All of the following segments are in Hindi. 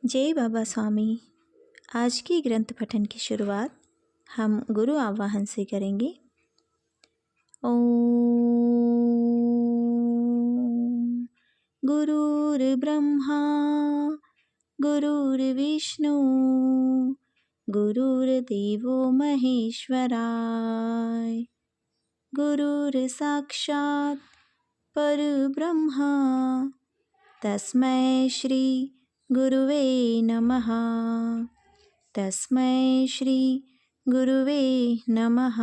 जय बाबा स्वामी। आज की ग्रंथ पठन की शुरुआत हम गुरु आवाहन से करेंगे। ओम गुरुर्ब्रह्मा गुरुर्विष्णु गुरुर्देवो महेश्वराय गुरुर्साक्षात् परब्रह्मा तस्मै श्री गुरुवे नमः। तस्मै श्री गुरुवे नमः।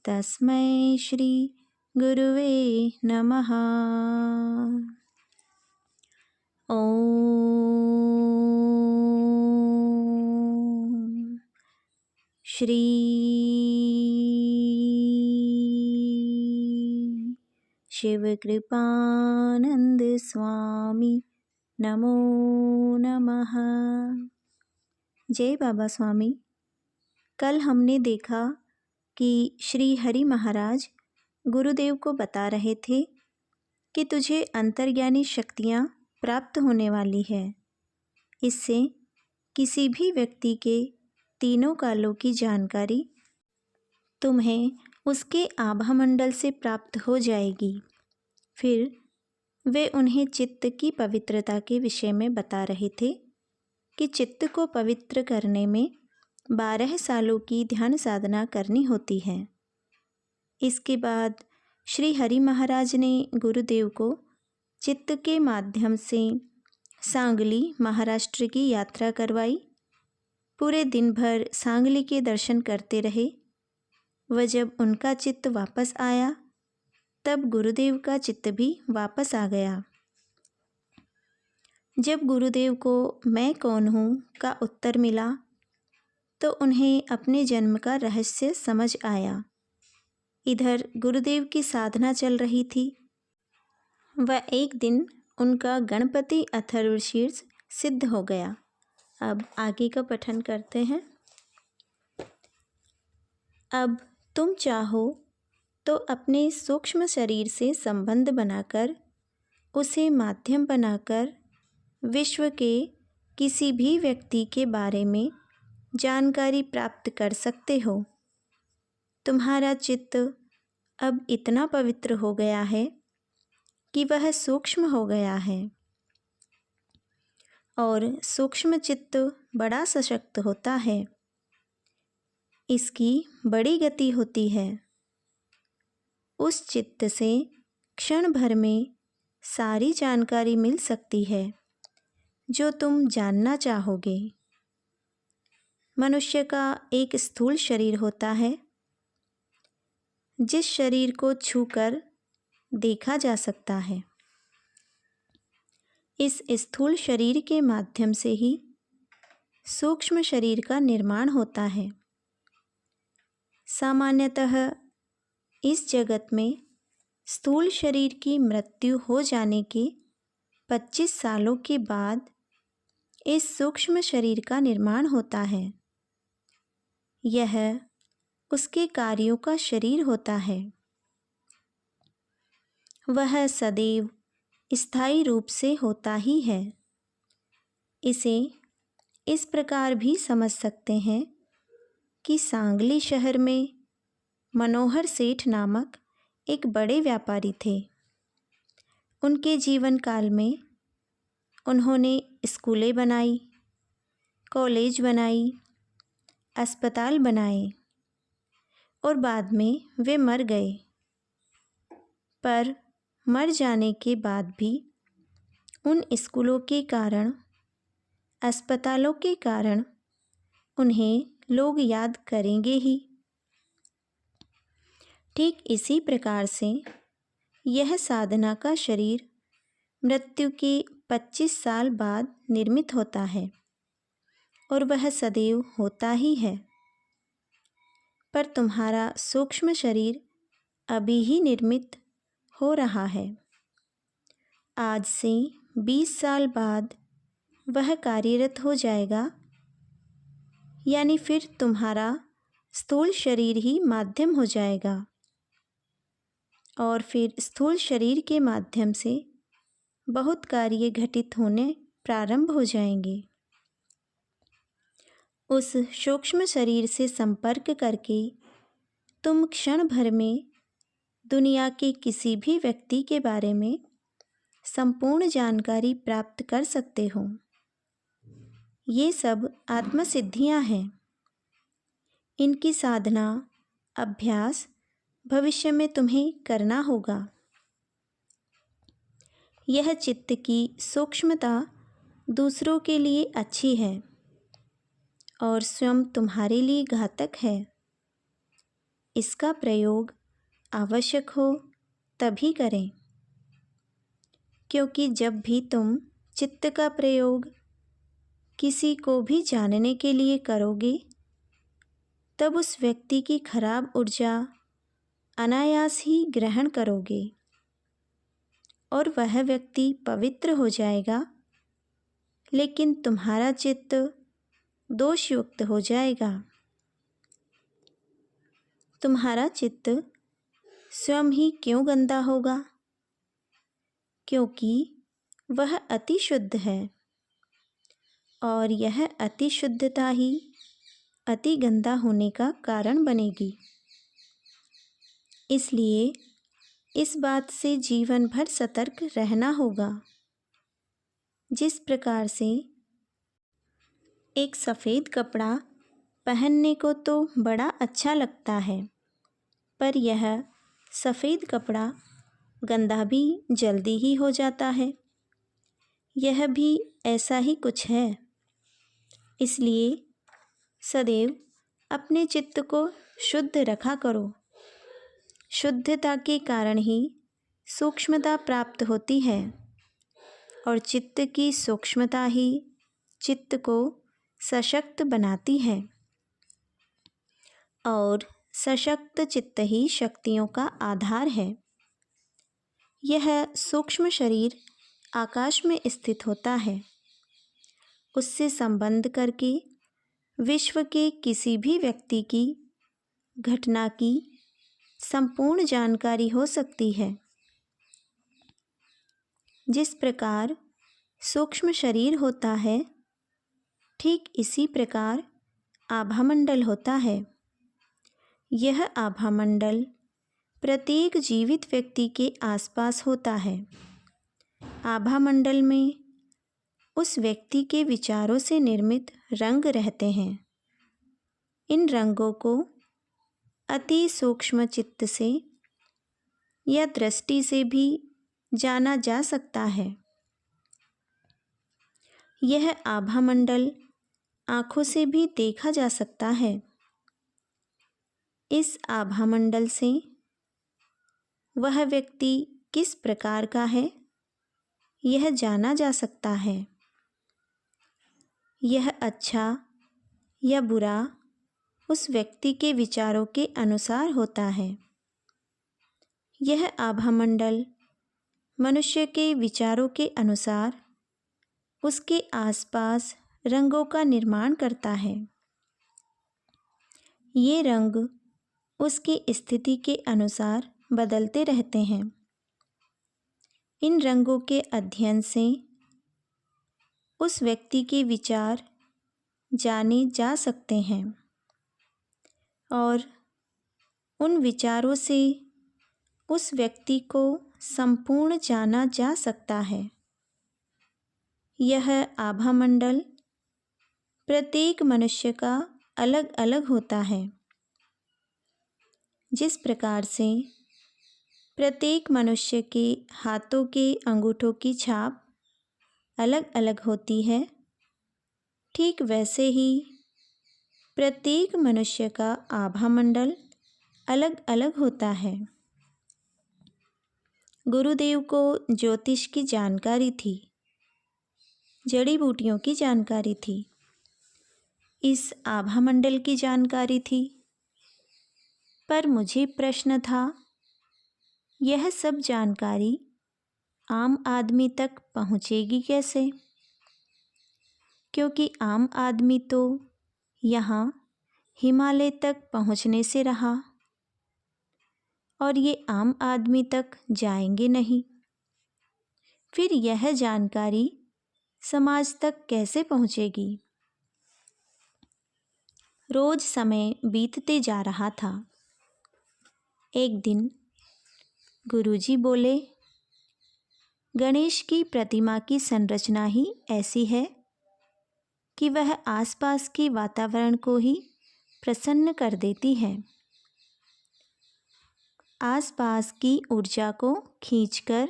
तस्मै श्री गुरुवे नमः। ओम श्री शिवकृपानंद स्वामी नमो नमः। जय बाबा स्वामी। कल हमने देखा कि श्री हरि महाराज गुरुदेव को बता रहे थे कि तुझे अंतर्ज्ञानी शक्तियाँ प्राप्त होने वाली है। इससे किसी भी व्यक्ति के तीनों कालों की जानकारी तुम्हें उसके आभामंडल से प्राप्त हो जाएगी। फिर वे उन्हें चित्त की पवित्रता के विषय में बता रहे थे कि चित्त को पवित्र करने में 12 सालों की ध्यान साधना करनी होती है। इसके बाद श्री हरि महाराज ने गुरुदेव को चित्त के माध्यम से सांगली महाराष्ट्र की यात्रा करवाई। पूरे दिन भर सांगली के दर्शन करते रहे। वह जब उनका चित्त वापस आया तब गुरुदेव का चित्त भी वापस आ गया। जब गुरुदेव को मैं कौन हूँ का उत्तर मिला तो उन्हें अपने जन्म का रहस्य समझ आया। इधर गुरुदेव की साधना चल रही थी। वह एक दिन उनका गणपति अथर्वशीर्ष सिद्ध हो गया। अब आगे का पठन करते हैं। अब तुम चाहो तो अपने सूक्ष्म शरीर से संबंध बनाकर उसे माध्यम बनाकर विश्व के किसी भी व्यक्ति के बारे में जानकारी प्राप्त कर सकते हो। तुम्हारा चित्त अब इतना पवित्र हो गया है कि वह सूक्ष्म हो गया है और सूक्ष्म चित्त बड़ा सशक्त होता है। इसकी बड़ी गति होती है। उस चित्त से क्षण भर में सारी जानकारी मिल सकती है जो तुम जानना चाहोगे। मनुष्य का एक स्थूल शरीर होता है जिस शरीर को छूकर देखा जा सकता है। इस स्थूल शरीर के माध्यम से ही सूक्ष्म शरीर का निर्माण होता है। सामान्यतः इस जगत में स्थूल शरीर की मृत्यु हो जाने के 25 सालों के बाद इस सूक्ष्म शरीर का निर्माण होता है। यह उसके कार्यों का शरीर होता है। वह सदैव स्थायी रूप से होता ही है। इसे इस प्रकार भी समझ सकते हैं कि सांगली शहर में मनोहर सेठ नामक एक बड़े व्यापारी थे। उनके जीवन काल में उन्होंने स्कूलें बनाई, कॉलेज बनाई, अस्पताल बनाए और बाद में वे मर गए। पर मर जाने के बाद भी उन स्कूलों के कारण, अस्पतालों के कारण उन्हें लोग याद करेंगे ही। ठीक इसी प्रकार से यह साधना का शरीर मृत्यु के 25 साल बाद निर्मित होता है और वह सदैव होता ही है। पर तुम्हारा सूक्ष्म शरीर अभी ही निर्मित हो रहा है। आज से 20 साल बाद वह कार्यरत हो जाएगा। यानी फिर तुम्हारा स्थूल शरीर ही माध्यम हो जाएगा और फिर स्थूल शरीर के माध्यम से बहुत कार्य घटित होने प्रारंभ हो जाएंगे। उस सूक्ष्म शरीर से संपर्क करके तुम क्षण भर में दुनिया के किसी भी व्यक्ति के बारे में संपूर्ण जानकारी प्राप्त कर सकते हो। ये सब आत्मसिद्धियाँ हैं। इनकी साधना, अभ्यास भविष्य में तुम्हें करना होगा। यह चित्त की सूक्ष्मता दूसरों के लिए अच्छी है और स्वयं तुम्हारे लिए घातक है। इसका प्रयोग आवश्यक हो तभी करें, क्योंकि जब भी तुम चित्त का प्रयोग किसी को भी जानने के लिए करोगे, तब उस व्यक्ति की खराब ऊर्जा अनायास ही ग्रहण करोगे और वह व्यक्ति पवित्र हो जाएगा, लेकिन तुम्हारा चित्त दोषयुक्त हो जाएगा। तुम्हारा चित्त स्वयं ही क्यों गंदा होगा? क्योंकि वह अति शुद्ध है और यह अति शुद्धता ही अति गंदा होने का कारण बनेगी। इसलिए इस बात से जीवन भर सतर्क रहना होगा। जिस प्रकार से एक सफ़ेद कपड़ा पहनने को तो बड़ा अच्छा लगता है, पर यह सफ़ेद कपड़ा गंदा भी जल्दी ही हो जाता है। यह भी ऐसा ही कुछ है। इसलिए सदैव अपने चित्त को शुद्ध रखा करो। शुद्धता के कारण ही सूक्ष्मता प्राप्त होती है और चित्त की सूक्ष्मता ही चित्त को सशक्त बनाती है और सशक्त चित्त ही शक्तियों का आधार है। यह सूक्ष्म शरीर आकाश में स्थित होता है। उससे संबंध करके विश्व के किसी भी व्यक्ति की घटना की संपूर्ण जानकारी हो सकती है। जिस प्रकार सूक्ष्म शरीर होता है, ठीक इसी प्रकार आभामंडल होता है। यह आभामंडल प्रत्येक जीवित व्यक्ति के आसपास होता है। आभामंडल में उस व्यक्ति के विचारों से निर्मित रंग रहते हैं। इन रंगों को अति सूक्ष्म चित्त से या दृष्टि से भी जाना जा सकता है। यह आभामंडल आँखों से भी देखा जा सकता है। इस आभामंडल से वह व्यक्ति किस प्रकार का है, यह जाना जा सकता है। यह अच्छा या बुरा उस व्यक्ति के विचारों के अनुसार होता है। यह आभामंडल मनुष्य के विचारों के अनुसार उसके आसपास रंगों का निर्माण करता है। ये रंग उसकी स्थिति के अनुसार बदलते रहते हैं। इन रंगों के अध्ययन से उस व्यक्ति के विचार जाने जा सकते हैं और उन विचारों से उस व्यक्ति को संपूर्ण जाना जा सकता है। यह आभामंडल प्रत्येक मनुष्य का अलग अलग होता है। जिस प्रकार से प्रत्येक मनुष्य के हाथों के अंगूठों की छाप अलग अलग होती है, ठीक वैसे ही प्रत्येक मनुष्य का आभामंडल अलग अलग होता है। गुरुदेव को ज्योतिष की जानकारी थी, जड़ी बूटियों की जानकारी थी, इस आभामंडल की जानकारी थी। पर मुझे प्रश्न था, यह सब जानकारी आम आदमी तक पहुँचेगी कैसे? क्योंकि आम आदमी तो यहाँ हिमालय तक पहुँचने से रहा और ये आम आदमी तक जाएंगे नहीं। फिर यह जानकारी समाज तक कैसे पहुँचेगी। रोज समय बीतते जा रहा था। एक दिन गुरुजी बोले, गणेश की प्रतिमा की संरचना ही ऐसी है कि वह आसपास के वातावरण को ही प्रसन्न कर देती है। आसपास की ऊर्जा को खींचकर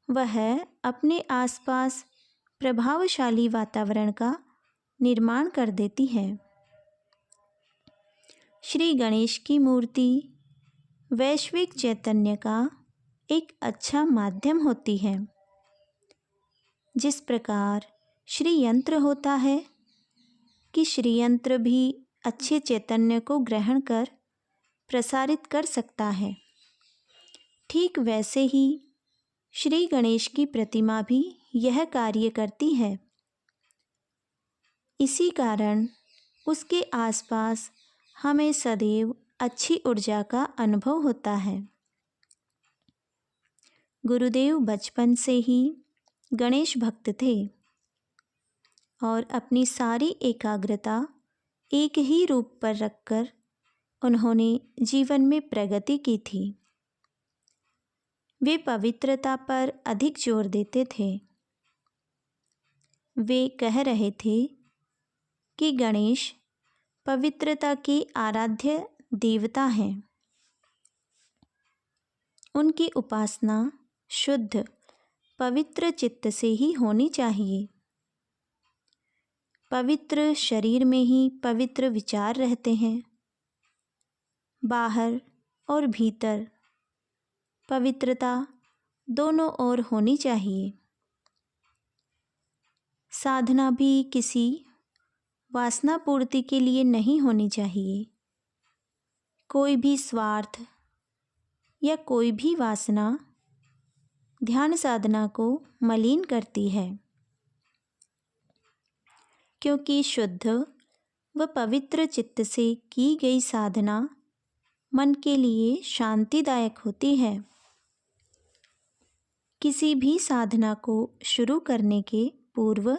वह अपने आसपास प्रभावशाली वातावरण का निर्माण कर देती है। श्री गणेश की मूर्ति वैश्विक चैतन्य का एक अच्छा माध्यम होती है। जिस प्रकार श्री यंत्र होता है कि श्री यंत्र भी अच्छे चैतन्य को ग्रहण कर प्रसारित कर सकता है, ठीक वैसे ही श्री गणेश की प्रतिमा भी यह कार्य करती है। इसी कारण उसके आसपास हमें सदैव अच्छी ऊर्जा का अनुभव होता है। गुरुदेव बचपन से ही गणेश भक्त थे और अपनी सारी एकाग्रता एक ही रूप पर रखकर उन्होंने जीवन में प्रगति की थी। वे पवित्रता पर अधिक जोर देते थे। वे कह रहे थे कि गणेश पवित्रता के आराध्य देवता हैं। उनकी उपासना शुद्ध पवित्र चित्त से ही होनी चाहिए। पवित्र शरीर में ही पवित्र विचार रहते हैं। बाहर और भीतर पवित्रता दोनों ओर होनी चाहिए। साधना भी किसी वासना पूर्ति के लिए नहीं होनी चाहिए। कोई भी स्वार्थ या कोई भी वासना ध्यान साधना को मलिन करती है, क्योंकि शुद्ध व पवित्र चित्त से की गई साधना मन के लिए शांतिदायक होती है। किसी भी साधना को शुरू करने के पूर्व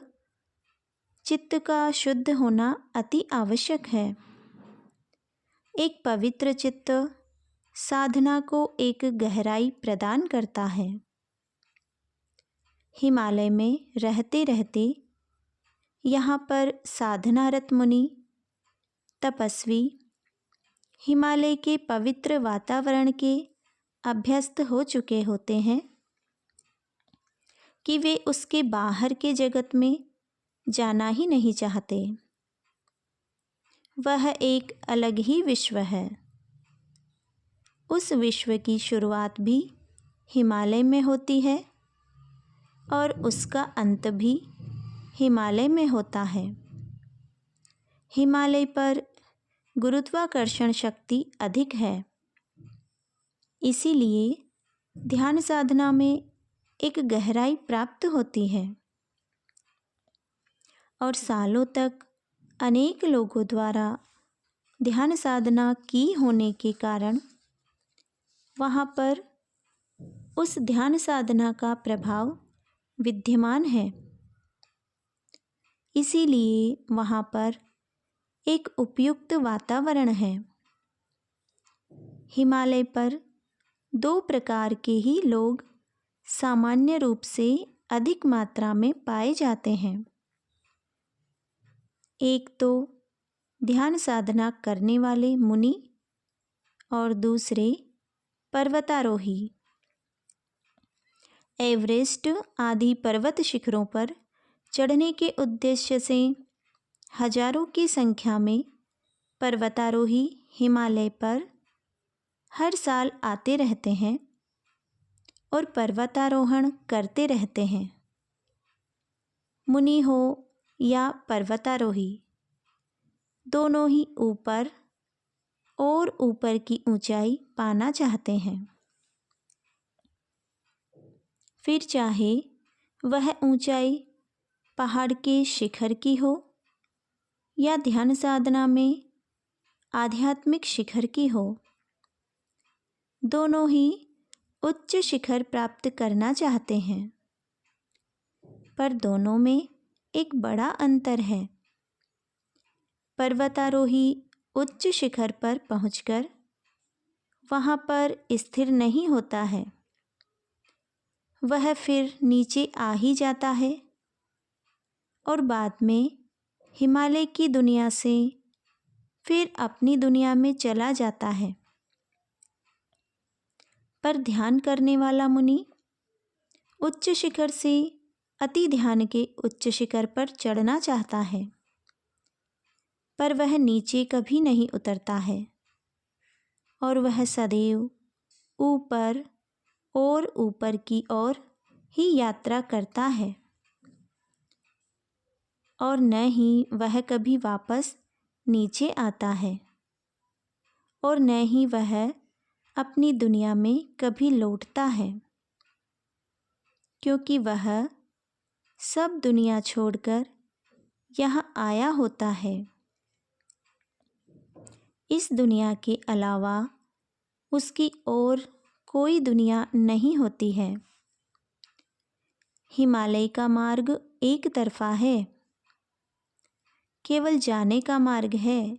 चित्त का शुद्ध होना अति आवश्यक है। एक पवित्र चित्त साधना को एक गहराई प्रदान करता है। हिमालय में रहते रहते यहाँ पर साधनारत मुनि तपस्वी हिमालय के पवित्र वातावरण के अभ्यस्त हो चुके होते हैं कि वे उसके बाहर के जगत में जाना ही नहीं चाहते। वह एक अलग ही विश्व है। उस विश्व की शुरुआत भी हिमालय में होती है और उसका अंत भी हिमालय में होता है। हिमालय पर गुरुत्वाकर्षण शक्ति अधिक है। इसीलिए ध्यान साधना में एक गहराई प्राप्त होती है और सालों तक अनेक लोगों द्वारा ध्यान साधना की होने के कारण वहाँ पर उस ध्यान साधना का प्रभाव विद्यमान है। इसीलिए वहाँ पर एक उपयुक्त वातावरण है। हिमालय पर 2 प्रकार के ही लोग सामान्य रूप से अधिक मात्रा में पाए जाते हैं। एक तो ध्यान साधना करने वाले मुनि और दूसरे पर्वतारोही। एवरेस्ट आदि पर्वत शिखरों पर चढ़ने के उद्देश्य से हजारों की संख्या में पर्वतारोही हिमालय पर हर साल आते रहते हैं और पर्वतारोहण करते रहते हैं। मुनि हो या पर्वतारोही, दोनों ही ऊपर और ऊपर की ऊंचाई पाना चाहते हैं। फिर चाहे वह ऊंचाई पहाड़ के शिखर की हो या ध्यान साधना में आध्यात्मिक शिखर की हो, दोनों ही उच्च शिखर प्राप्त करना चाहते हैं। पर दोनों में एक बड़ा अंतर है। पर्वतारोही उच्च शिखर पर पहुंचकर वहां पर स्थिर नहीं होता है, वह फिर नीचे आ ही जाता है और बाद में हिमालय की दुनिया से फिर अपनी दुनिया में चला जाता है। पर ध्यान करने वाला मुनि उच्च शिखर से अति ध्यान के उच्च शिखर पर चढ़ना चाहता है, पर वह नीचे कभी नहीं उतरता है और वह सदैव ऊपर और ऊपर की ओर ही यात्रा करता है और न ही वह कभी वापस नीचे आता है और न ही वह अपनी दुनिया में कभी लौटता है, क्योंकि वह सब दुनिया छोड़कर यहाँ आया होता है। इस दुनिया के अलावा उसकी और कोई दुनिया नहीं होती है। हिमालय का मार्ग एक तरफा है, केवल जाने का मार्ग है,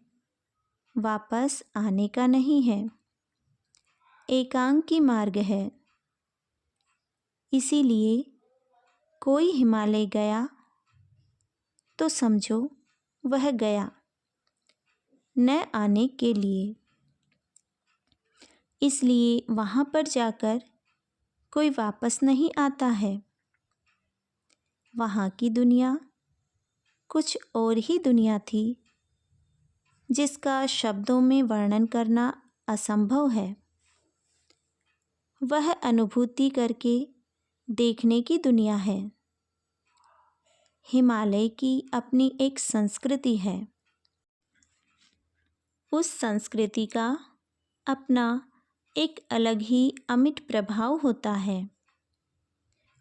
वापस आने का नहीं है। एकांकी मार्ग है। इसीलिए कोई हिमालय गया तो समझो वह गया, न आने के लिए। इसलिए वहाँ पर जाकर कोई वापस नहीं आता है। वहाँ की दुनिया कुछ और ही दुनिया थी, जिसका शब्दों में वर्णन करना असंभव है। वह अनुभूति करके देखने की दुनिया है। हिमालय की अपनी एक संस्कृति है। उस संस्कृति का अपना एक अलग ही अमिट प्रभाव होता है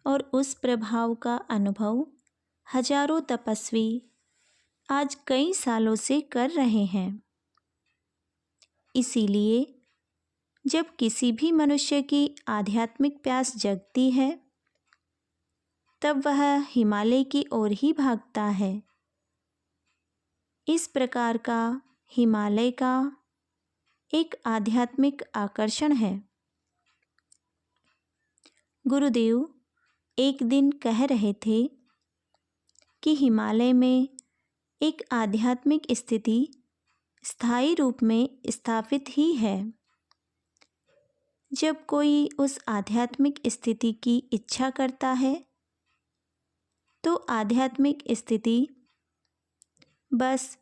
और उस प्रभाव का अनुभव हजारों तपस्वी आज कई सालों से कर रहे हैं। इसीलिए जब किसी भी मनुष्य की आध्यात्मिक प्यास जगती है, तब वह हिमालय की ओर ही भागता है। इस प्रकार का हिमालय का एक आध्यात्मिक आकर्षण है। गुरुदेव एक दिन कह रहे थे कि हिमालय में एक आध्यात्मिक स्थिति स्थायी रूप में स्थापित ही है। जब कोई उस आध्यात्मिक स्थिति की इच्छा करता है, तो आध्यात्मिक स्थिति बस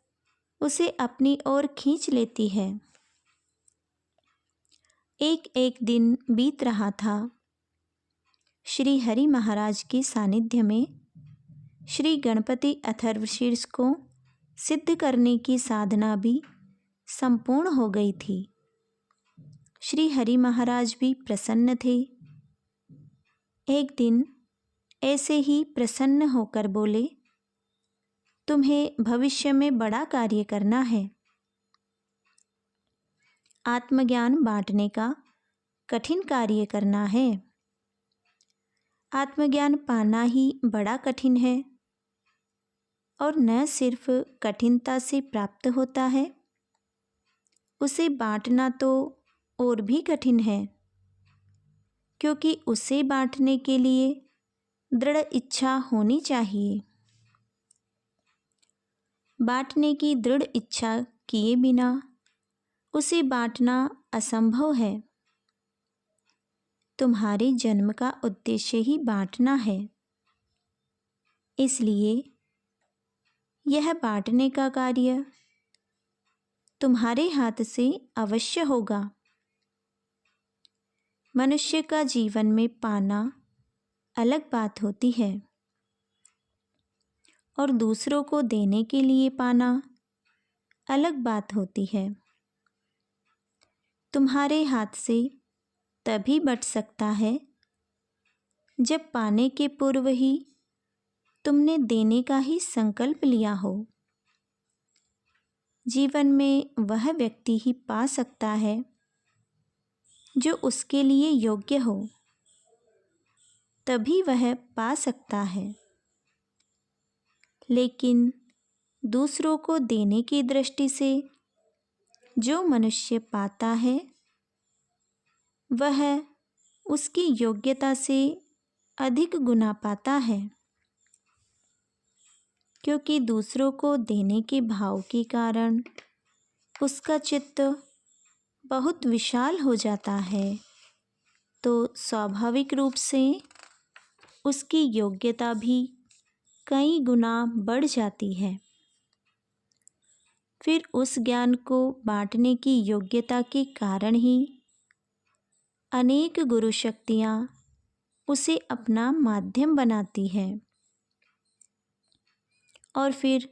उसे अपनी ओर खींच लेती है। एक एक दिन बीत रहा था। श्री हरि महाराज के सानिध्य में श्री गणपति अथर्वशीर्ष को सिद्ध करने की साधना भी संपूर्ण हो गई थी। श्री हरि महाराज भी प्रसन्न थे। एक दिन ऐसे ही प्रसन्न होकर बोले, तुम्हें भविष्य में बड़ा कार्य करना है। आत्मज्ञान बांटने का कठिन कार्य करना है। आत्मज्ञान पाना ही बड़ा कठिन है और न सिर्फ कठिनता से प्राप्त होता है, उसे बांटना तो और भी कठिन है, क्योंकि उसे बांटने के लिए दृढ़ इच्छा होनी चाहिए। बांटने की दृढ़ इच्छा किए बिना उसे बांटना असंभव है। तुम्हारे जन्म का उद्देश्य ही बांटना है। इसलिए यह बांटने का कार्य तुम्हारे हाथ से अवश्य होगा। मनुष्य का जीवन में पाना अलग बात होती है और दूसरों को देने के लिए पाना अलग बात होती है। तुम्हारे हाथ से तभी बट सकता है जब पाने के पूर्व ही तुमने देने का ही संकल्प लिया हो। जीवन में वह व्यक्ति ही पा सकता है जो उसके लिए योग्य हो, तभी वह पा सकता है। लेकिन दूसरों को देने की दृष्टि से जो मनुष्य पाता है वह उसकी योग्यता से अधिक गुना पाता है, क्योंकि दूसरों को देने के भाव के कारण उसका चित्त बहुत विशाल हो जाता है, तो स्वाभाविक रूप से उसकी योग्यता भी कई गुना बढ़ जाती है। फिर उस ज्ञान को बांटने की योग्यता के कारण ही अनेक गुरु शक्तियाँ उसे अपना माध्यम बनाती है और फिर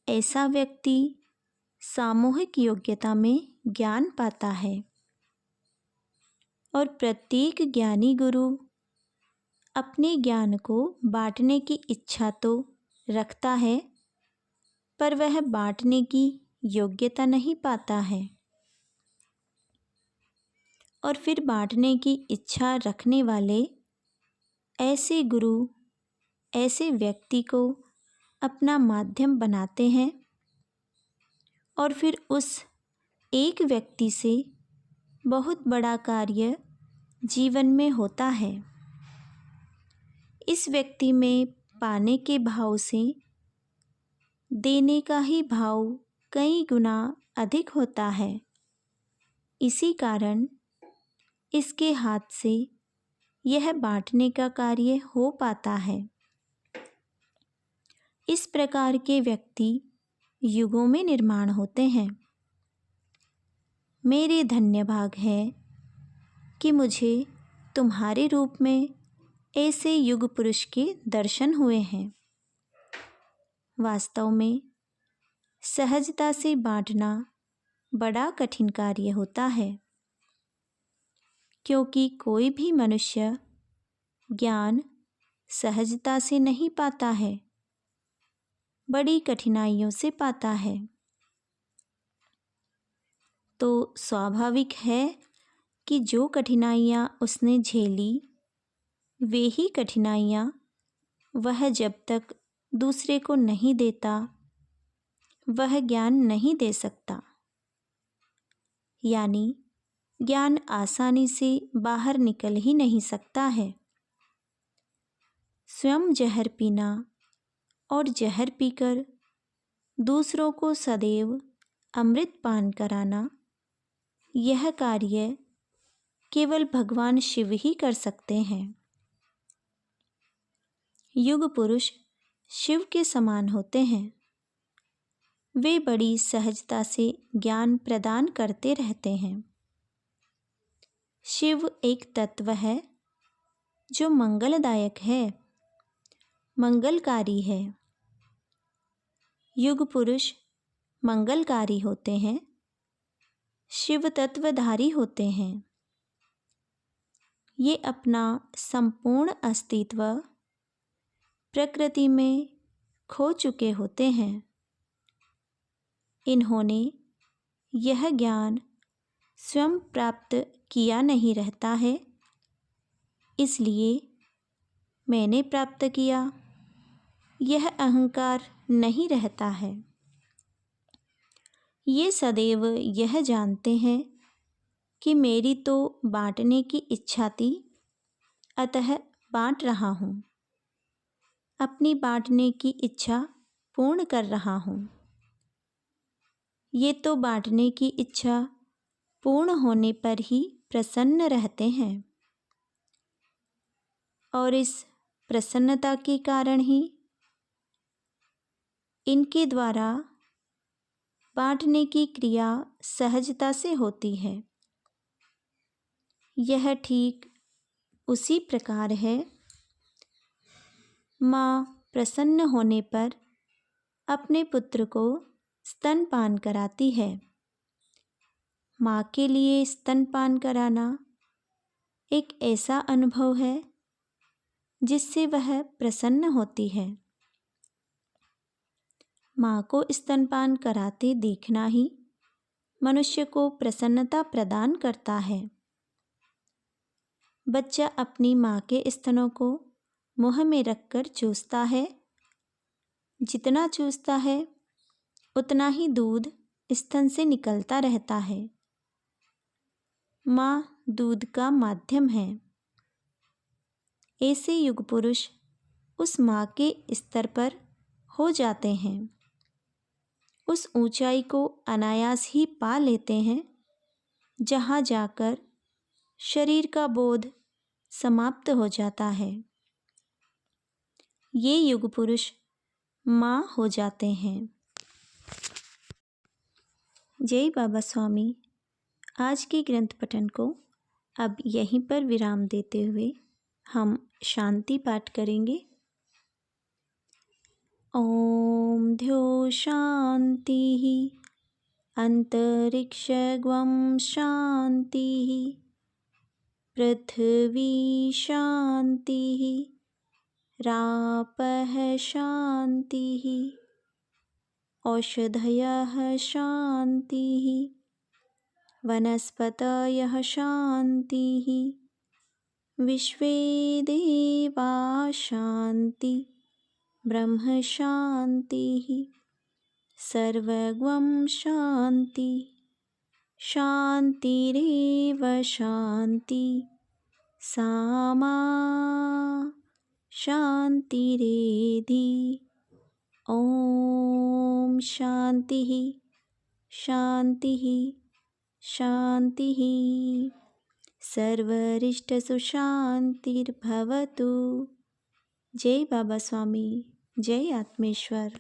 ऐसा व्यक्ति सामूहिक योग्यता में ज्ञान पाता है। और प्रत्येक ज्ञानी गुरु अपने ज्ञान को बांटने की इच्छा तो रखता है, पर वह बांटने की योग्यता नहीं पाता है। और फिर बांटने की इच्छा रखने वाले ऐसे गुरु ऐसे व्यक्ति को अपना माध्यम बनाते हैं और फिर उस एक व्यक्ति से बहुत बड़ा कार्य जीवन में होता है। इस व्यक्ति में पाने के भाव से देने का ही भाव कई गुना अधिक होता है। इसी कारण इसके हाथ से यह बांटने का कार्य हो पाता है। इस प्रकार के व्यक्ति युगों में निर्माण होते हैं। मेरे धन्य भाग है कि मुझे तुम्हारे रूप में ऐसे युग पुरुष के दर्शन हुए हैं। वास्तव में सहजता से बांटना बड़ा कठिन कार्य होता है, क्योंकि कोई भी मनुष्य ज्ञान सहजता से नहीं पाता है, बड़ी कठिनाइयों से पाता है। तो स्वाभाविक है कि जो कठिनाइयाँ उसने झेली वे ही कठिनाइयाँ वह जब तक दूसरे को नहीं देता वह ज्ञान नहीं दे सकता। यानी ज्ञान आसानी से बाहर निकल ही नहीं सकता है। स्वयं जहर पीना और जहर पीकर दूसरों को सदैव अमृत पान कराना, यह कार्य केवल भगवान शिव ही कर सकते हैं। युग पुरुष शिव के समान होते हैं। वे बड़ी सहजता से ज्ञान प्रदान करते रहते हैं। शिव एक तत्व है जो मंगलदायक है, मंगलकारी है। युग पुरुष मंगलकारी होते हैं, शिव तत्वधारी होते हैं। ये अपना संपूर्ण अस्तित्व प्रकृति में खो चुके होते हैं। इन्होंने यह ज्ञान स्वयं प्राप्त किया नहीं रहता है, इसलिए मैंने प्राप्त किया यह अहंकार नहीं रहता है। ये सदैव यह जानते हैं कि मेरी तो बांटने की इच्छा थी, अतः बांट रहा हूँ, अपनी बांटने की इच्छा पूर्ण कर रहा हूँ। ये तो बांटने की इच्छा पूर्ण होने पर ही प्रसन्न रहते हैं और इस प्रसन्नता के कारण ही इनके द्वारा बांटने की क्रिया सहजता से होती है। यह ठीक उसी प्रकार है। माँ प्रसन्न होने पर अपने पुत्र को स्तनपान कराती है। माँ के लिए स्तनपान कराना एक ऐसा अनुभव है जिससे वह प्रसन्न होती है। माँ को स्तनपान कराते देखना ही मनुष्य को प्रसन्नता प्रदान करता है। बच्चा अपनी माँ के स्तनों को मुँह में रखकर चूसता है। जितना चूसता है उतना ही दूध स्तन से निकलता रहता है। माँ दूध का माध्यम है। ऐसे युग पुरुष उस माँ के स्तर पर हो जाते हैं, उस ऊंचाई को अनायास ही पा लेते हैं जहाँ जाकर शरीर का बोध समाप्त हो जाता है। ये युग पुरुष माँ हो जाते हैं। जय बाबा स्वामी। आज के ग्रंथ पठन को अब यहीं पर विराम देते हुए हम शांति पाठ करेंगे। ओम ध्यो शांतिः अंतरिक्षगं शांतिः पृथ्वी शांतिः रापः शांतिः औषधयः शांतिः वनस्पतयः शांतिः विश्वे देवा शांति ब्रह्म शांतिः सर्वगं शांति शांतिरेव शांति सामा शांतिरेधि। ओम शांतिः शांतिः शांतिः। सर्वरिष्टसु शांतिर्भवतु। जय बाबा स्वामी। जय आत्मेश्वर।